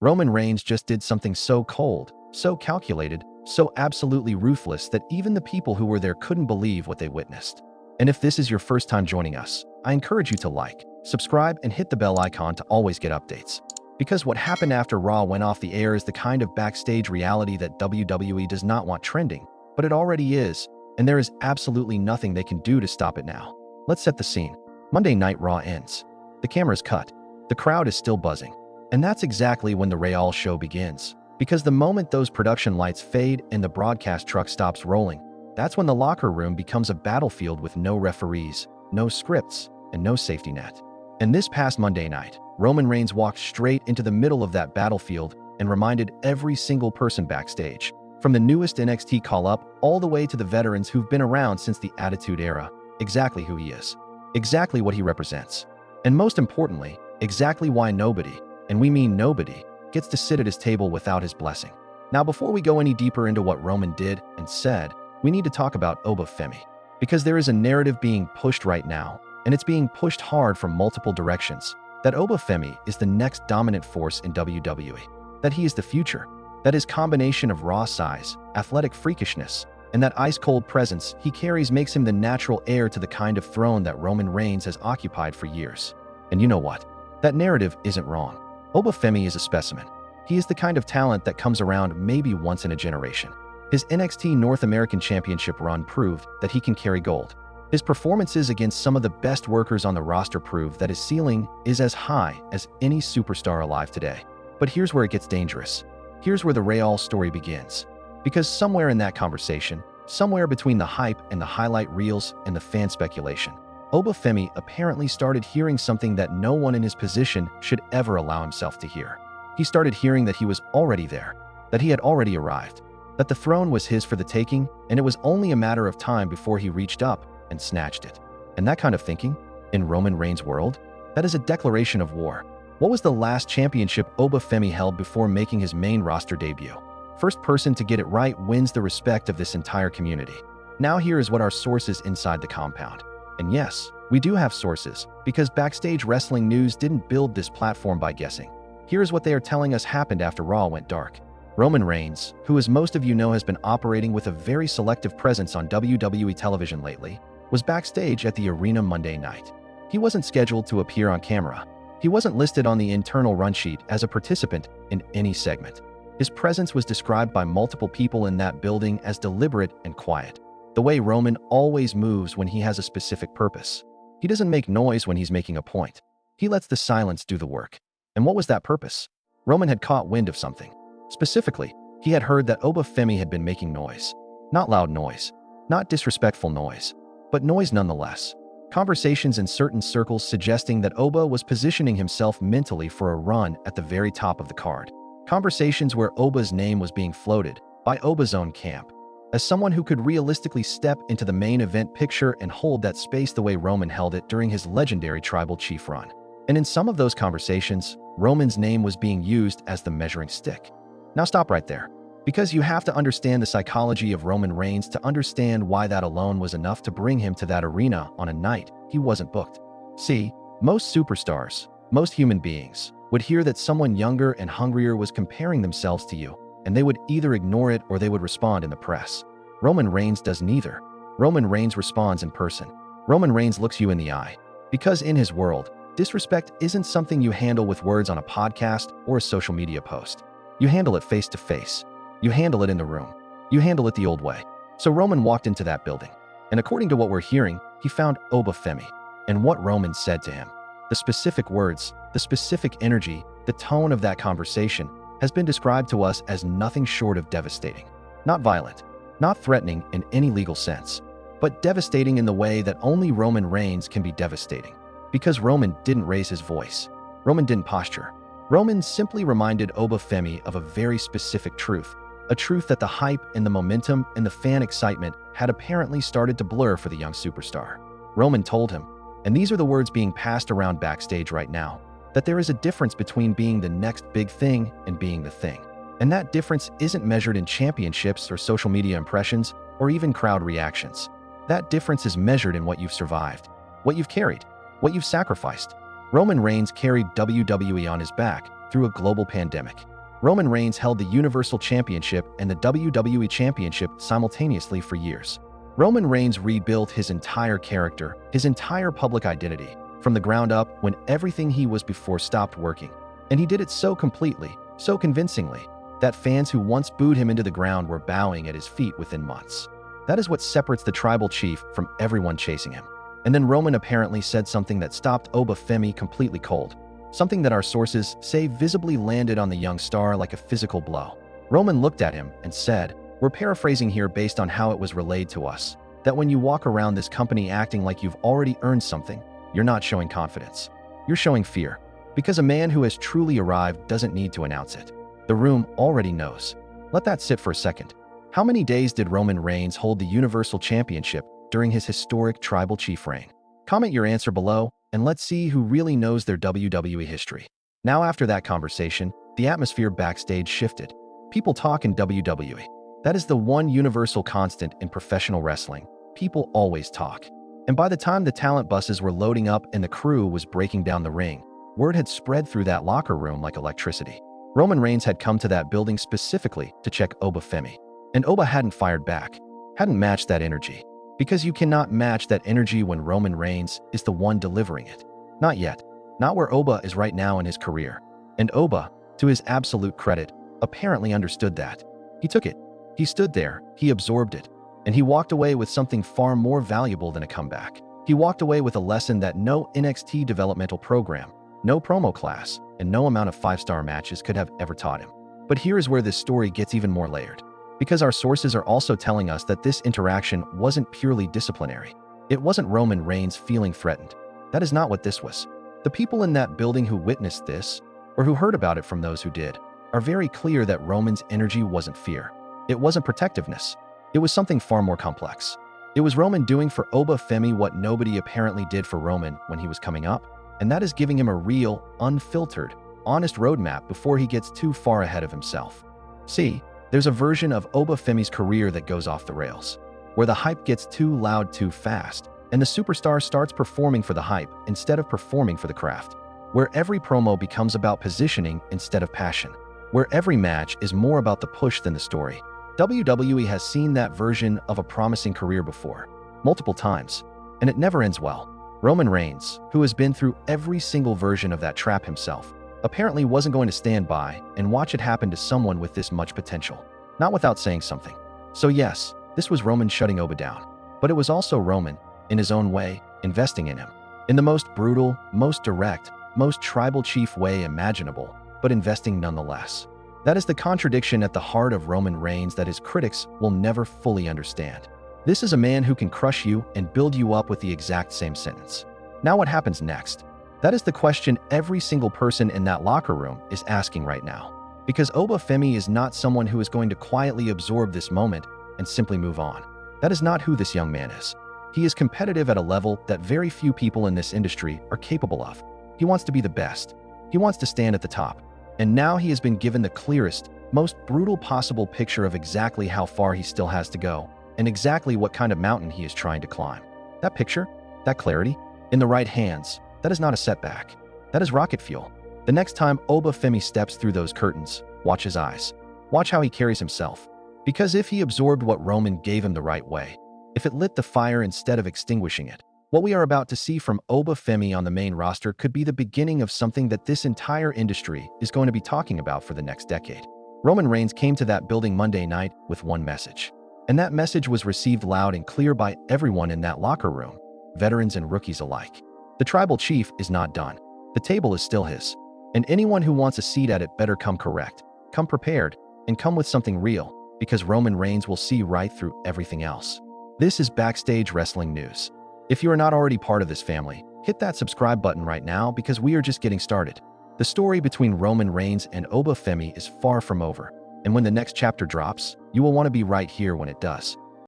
Roman Reigns just did something so cold, so calculated, so absolutely ruthless that even the people who were there couldn't believe what they witnessed. And if this is your first time joining us, I encourage you to like, subscribe, and hit the bell icon to always get updates. Because what happened after Raw went off the air is the kind of backstage reality that WWE does not want trending, but it already is, and there is absolutely nothing they can do to stop it now. Let's set the scene. Monday Night Raw ends. The camera's cut. The crowd is still buzzing. And that's exactly when the RAW show begins. Because the moment those production lights fade and the broadcast truck stops rolling, that's when the locker room becomes a battlefield with no referees, no scripts, and no safety net. And this past Monday night, Roman Reigns walked straight into the middle of that battlefield and reminded every single person backstage, from the newest NXT call-up all the way to the veterans who've been around since the Attitude Era, exactly who he is, exactly what he represents, and most importantly, exactly why nobody, and we mean nobody, gets to sit at his table without his blessing. Now, before we go any deeper into what Roman did and said, we need to talk about Oba Femi, because there is a narrative being pushed right now, and it's being pushed hard from multiple directions, that Oba Femi is the next dominant force in WWE, that he is the future, that his combination of raw size, athletic freakishness, and that ice-cold presence he carries makes him the natural heir to the kind of throne that Roman Reigns has occupied for years. And you know what? That narrative isn't wrong. Oba Femi is a specimen. He is the kind of talent that comes around maybe once in a generation. His NXT North American Championship run proved that he can carry gold. His performances against some of the best workers on the roster prove that his ceiling is as high as any superstar alive today. But here's where it gets dangerous. Here's where the RAW story begins. Because somewhere in that conversation, somewhere between the hype and the highlight reels and the fan speculation, Oba Femi apparently started hearing something that no one in his position should ever allow himself to hear. He started hearing that he was already there, that he had already arrived, that the throne was his for the taking, and it was only a matter of time before he reached up and snatched it. And that kind of thinking, in Roman Reigns' world, that is a declaration of war. What was the last championship Oba Femi held before making his main roster debut? First person to get it right wins the respect of this entire community. Now here is what our sources inside the compound. And yes, we do have sources, because Backstage Wrestling News didn't build this platform by guessing. Here's what they are telling us happened after Raw went dark. Roman Reigns, who as most of you know has been operating with a very selective presence on WWE television lately, was backstage at the arena Monday night. He wasn't scheduled to appear on camera. He wasn't listed on the internal run sheet as a participant in any segment. His presence was described by multiple people in that building as deliberate and quiet. The way Roman always moves when he has a specific purpose. He doesn't make noise when he's making a point. He lets the silence do the work. And what was that purpose? Roman had caught wind of something. Specifically, he had heard that Oba Femi had been making noise. Not loud noise, not disrespectful noise, but noise nonetheless. Conversations in certain circles suggesting that Oba was positioning himself mentally for a run at the very top of the card. Conversations where Oba's name was being floated by Oba's own camp, as someone who could realistically step into the main event picture and hold that space the way Roman held it during his legendary Tribal Chief run. And in some of those conversations, Roman's name was being used as the measuring stick. Now stop right there, because you have to understand the psychology of Roman Reigns to understand why that alone was enough to bring him to that arena on a night he wasn't booked. See, most superstars, most human beings, would hear that someone younger and hungrier was comparing themselves to you, and they would either ignore it or they would respond in the press. Roman Reigns does neither. Roman Reigns responds in person. Roman Reigns looks you in the eye. Because in his world, disrespect isn't something you handle with words on a podcast or a social media post. You handle it face to face. You handle it in the room. You handle it the old way. So Roman walked into that building. And according to what we're hearing, he found Oba Femi. And what Roman said to him, the specific words, the specific energy, the tone of that conversation has been described to us as nothing short of devastating. Not violent, not threatening in any legal sense, but devastating in the way that only Roman Reigns can be devastating. Because Roman didn't raise his voice. Roman didn't posture. Roman simply reminded Oba Femi of a very specific truth, a truth that the hype and the momentum and the fan excitement had apparently started to blur for the young superstar. Roman told him, and these are the words being passed around backstage right now, that there is a difference between being the next big thing and being the thing. And that difference isn't measured in championships or social media impressions or even crowd reactions. That difference is measured in what you've survived, what you've carried, what you've sacrificed. Roman Reigns carried WWE on his back, through a global pandemic. Roman Reigns held the Universal Championship and the WWE Championship simultaneously for years. Roman Reigns rebuilt his entire character, his entire public identity, from the ground up when everything he was before stopped working. And he did it so completely, so convincingly, that fans who once booed him into the ground were bowing at his feet within months. That is what separates the tribal chief from everyone chasing him. And then Roman apparently said something that stopped Oba Femi completely cold. Something that our sources say visibly landed on the young star like a physical blow. Roman looked at him and said, "We're paraphrasing here based on how it was relayed to us, that when you walk around this company acting like you've already earned something, you're not showing confidence. You're showing fear. Because a man who has truly arrived doesn't need to announce it. The room already knows." Let that sit for a second. How many days did Roman Reigns hold the Universal Championship during his historic tribal chief reign? Comment your answer below, and let's see who really knows their WWE history. Now, after that conversation, the atmosphere backstage shifted. People talk in WWE. That is the one universal constant in professional wrestling. People always talk. And by the time the talent buses were loading up and the crew was breaking down the ring, word had spread through that locker room like electricity. Roman Reigns had come to that building specifically to check Oba Femi. And Oba hadn't fired back, hadn't matched that energy. Because you cannot match that energy when Roman Reigns is the one delivering it. Not yet. Not where Oba is right now in his career. And Oba, to his absolute credit, apparently understood that. He took it. He stood there, he absorbed it, and he walked away with something far more valuable than a comeback. He walked away with a lesson that no NXT developmental program, no promo class, and no amount of 5-star matches could have ever taught him. But here is where this story gets even more layered. Because our sources are also telling us that this interaction wasn't purely disciplinary. It wasn't Roman Reigns feeling threatened. That is not what this was. The people in that building who witnessed this, or who heard about it from those who did, are very clear that Roman's energy wasn't fear. It wasn't protectiveness. It was something far more complex. It was Roman doing for Oba Femi what nobody apparently did for Roman when he was coming up, and that is giving him a real, unfiltered, honest roadmap before he gets too far ahead of himself. See, there's a version of Oba Femi's career that goes off the rails, where the hype gets too loud too fast, and the superstar starts performing for the hype instead of performing for the craft, where every promo becomes about positioning instead of passion, where every match is more about the push than the story. WWE has seen that version of a promising career before, multiple times, and it never ends well. Roman Reigns, who has been through every single version of that trap himself, apparently wasn't going to stand by and watch it happen to someone with this much potential, not without saying something. So yes, this was Roman shutting Oba down, but it was also Roman, in his own way, investing in him, in the most brutal, most direct, most tribal chief way imaginable, but investing nonetheless. That is the contradiction at the heart of Roman Reigns that his critics will never fully understand. This is a man who can crush you and build you up with the exact same sentence. Now what happens next? That is the question every single person in that locker room is asking right now. Because Oba Femi is not someone who is going to quietly absorb this moment and simply move on. That is not who this young man is. He is competitive at a level that very few people in this industry are capable of. He wants to be the best. He wants to stand at the top. And now he has been given the clearest, most brutal possible picture of exactly how far he still has to go, and exactly what kind of mountain he is trying to climb. That picture, that clarity, in the right hands, that is not a setback. That is rocket fuel. The next time Oba Femi steps through those curtains, watch his eyes. Watch how he carries himself. Because if he absorbed what Roman gave him the right way, if it lit the fire instead of extinguishing it, what we are about to see from Oba Femi on the main roster could be the beginning of something that this entire industry is going to be talking about for the next decade. Roman Reigns came to that building Monday night with one message. And that message was received loud and clear by everyone in that locker room, veterans and rookies alike. The tribal chief is not done. The table is still his. And anyone who wants a seat at it better come correct, come prepared, and come with something real, because Roman Reigns will see right through everything else. This is Backstage Wrestling News. If you are not already part of this family, hit that subscribe button right now because we are just getting started. The story between Roman Reigns and Oba Femi is far from over, and when the next chapter drops, you will want to be right here when it does.